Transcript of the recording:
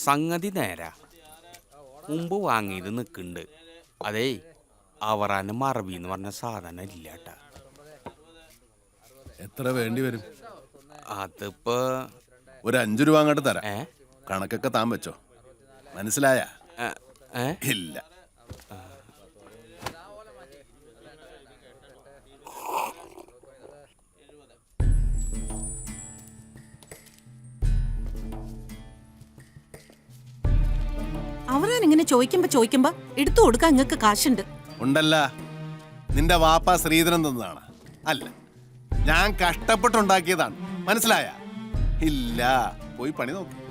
സംഗതി നേരാ. മുമ്പ് വാങ്ങിയത് നിൽക്കുന്നുണ്ട്. അതേ അവറാന് മറവി എന്ന് പറഞ്ഞ സാധനം ഇല്ല കേട്ടാ. എത്ര വേണ്ടി വരും? അതിപ്പോ ഒരു 5 രൂപ അങ്ങോട്ട് തരാം. കണക്കൊക്കെ താൻ വെച്ചോ. മനസ്സിലായ? ഇല്ല. അവരാനിങ്ങനെ ചോദിക്കുമ്പോ എടുത്തു കൊടുക്കാൻ നിങ്ങൾക്ക് കാശുണ്ട്. ഉണ്ടല്ല. നിന്റെ വാപ്പ ശ്രീധരൻ തന്നതാണ്. അല്ല, ഞാൻ കഷ്ടപ്പെട്ടുണ്ടാക്കിയതാണ്. മനസ്സിലായ? ഇല്ല. പോയി പണി നോക്ക്.